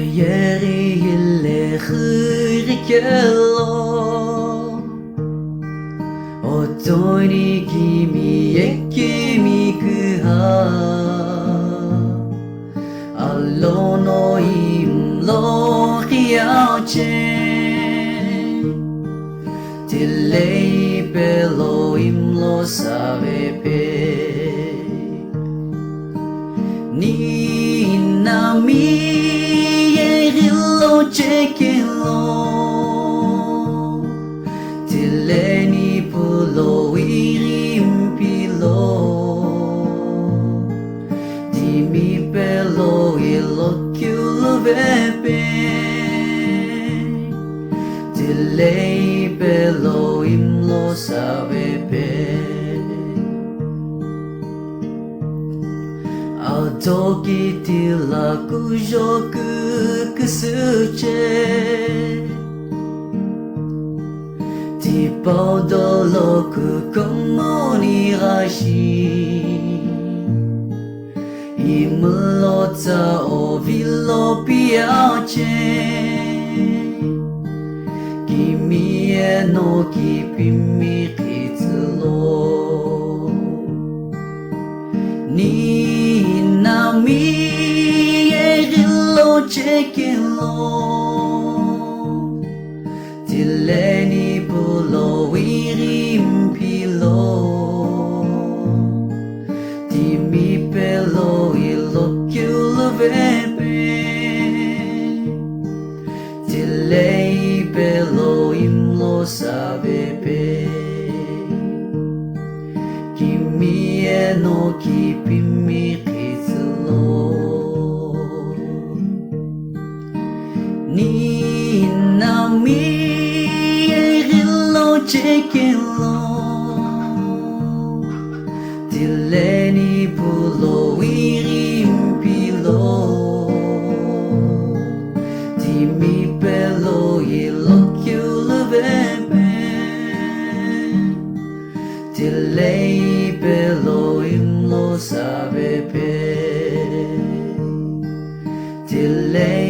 يري اللي خيرك الله 어떠니君みくは알로 노임 로기야체 딜레이 벨로임 로 사베페 니 나미에 힐로 체킬로 딜레니 불로 이림필로 디미 벨로 일로 큐로 베페 딜레이 벨로 임로 사베페 Autoki tila kujoku kusuche Tipo doloku komoni rashi Imlota ovilo piace Kimi e no kipimi kitsulo Ni nami e rillo cekilo Tileni pulo irimpilo Timi pelo ilo chiulo vepe Tilei pelo imlo sabepe Kimi e no kipimi kitsulo Ni nami e rillo cekilo Tileni pulo irimpilo Timi pelo ilo chiulo vepe Tilei pelo imlo sabepe Tilei